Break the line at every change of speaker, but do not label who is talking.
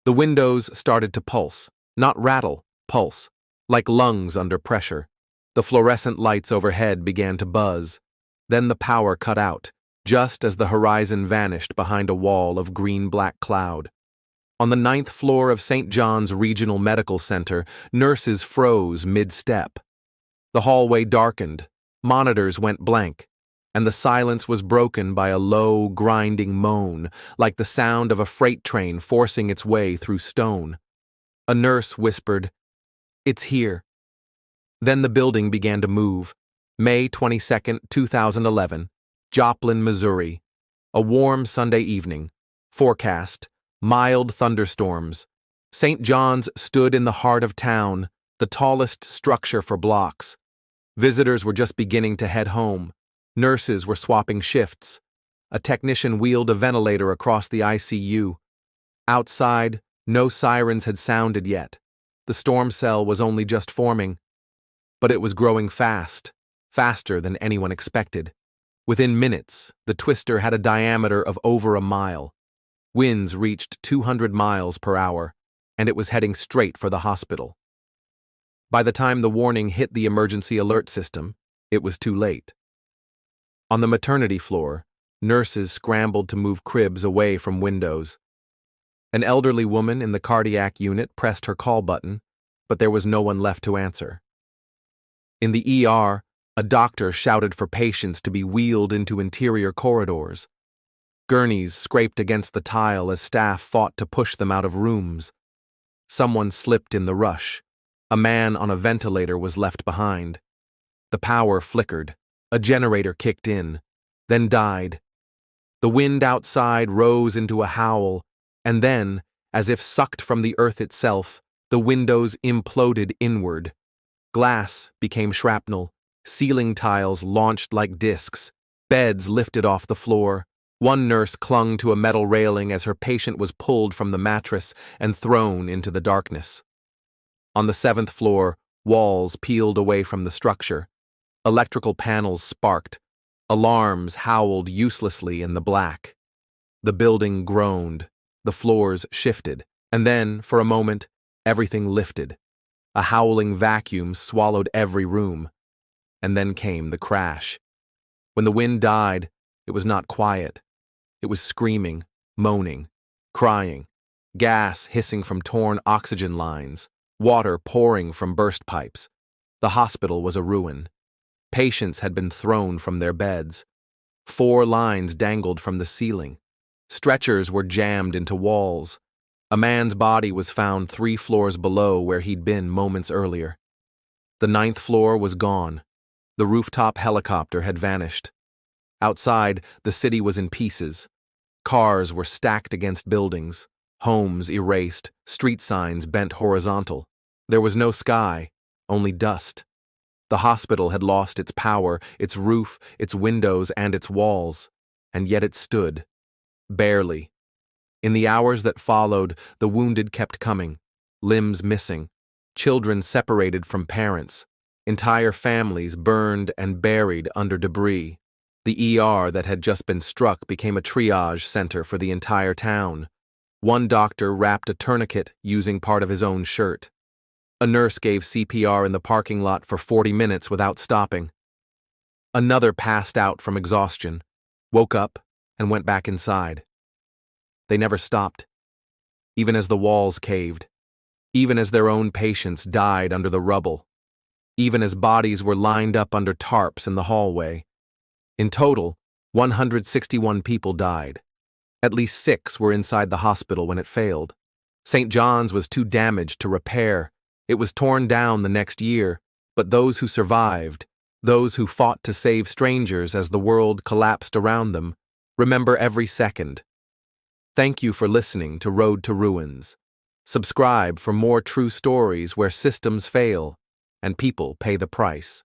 The windows started to pulse, not rattle, pulse, like lungs under pressure. The fluorescent lights overhead began to buzz. Then the power cut out, just as the horizon vanished behind a wall of green-black cloud. On the 9th floor of St. John's Regional Medical Center, nurses froze mid-step. The hallway darkened, monitors went blank, and the silence was broken by a low, grinding moan, like the sound of a freight train forcing its way through stone. A nurse whispered, "It's here." Then the building began to move. May 22, 2011, Joplin, Missouri. A warm Sunday evening. Forecast: mild thunderstorms. St. John's stood in the heart of town, the tallest structure for blocks. Visitors were just beginning to head home. Nurses were swapping shifts. A technician wheeled a ventilator across the ICU. Outside, no sirens had sounded yet. The storm cell was only just forming. But it was growing fast, faster than anyone expected. Within minutes, the twister had a diameter of over a mile. Winds reached 200 miles per hour, and it was heading straight for the hospital. By the time the warning hit the emergency alert system, it was too late. On the maternity floor, nurses scrambled to move cribs away from windows. An elderly woman in the cardiac unit pressed her call button, but there was no one left to answer. In the ER, a doctor shouted for patients to be wheeled into interior corridors. Gurneys scraped against the tile as staff fought to push them out of rooms. Someone slipped in the rush. A man on a ventilator was left behind. The power flickered. A generator kicked in, then died. The wind outside rose into a howl, and then, as if sucked from the earth itself, the windows imploded inward. Glass became shrapnel, ceiling tiles launched like discs, beds lifted off the floor. One nurse clung to a metal railing as her patient was pulled from the mattress and thrown into the darkness. On the 7th floor, walls peeled away from the structure. Electrical panels sparked. Alarms howled uselessly in the black. The building groaned. The floors shifted. And then, for a moment, everything lifted. A howling vacuum swallowed every room. And then came the crash. When the wind died, it was not quiet. It was screaming, moaning, crying, gas hissing from torn oxygen lines, water pouring from burst pipes. The hospital was a ruin. Patients had been thrown from their beds. 4 lines dangled from the ceiling. Stretchers were jammed into walls. A man's body was found 3 floors below where he'd been moments earlier. The 9th floor was gone. The rooftop helicopter had vanished. Outside, the city was in pieces. Cars were stacked against buildings, homes erased, street signs bent horizontal. There was no sky, only dust. The hospital had lost its power, its roof, its windows, and its walls, and yet it stood. Barely. In the hours that followed, the wounded kept coming, limbs missing, children separated from parents, entire families burned and buried under debris. The ER that had just been struck became a triage center for the entire town. One doctor wrapped a tourniquet using part of his own shirt. A nurse gave CPR in the parking lot for 40 minutes without stopping. Another passed out from exhaustion, woke up, and went back inside. They never stopped, even as the walls caved, even as their own patients died under the rubble, even as bodies were lined up under tarps in the hallway. In total, 161 people died. At least 6 were inside the hospital when it failed. St. John's was too damaged to repair. It was torn down the next year, but those who survived, those who fought to save strangers as the world collapsed around them, remember every second. Thank you for listening to Road to Ruins. Subscribe for more true stories where systems fail and people pay the price.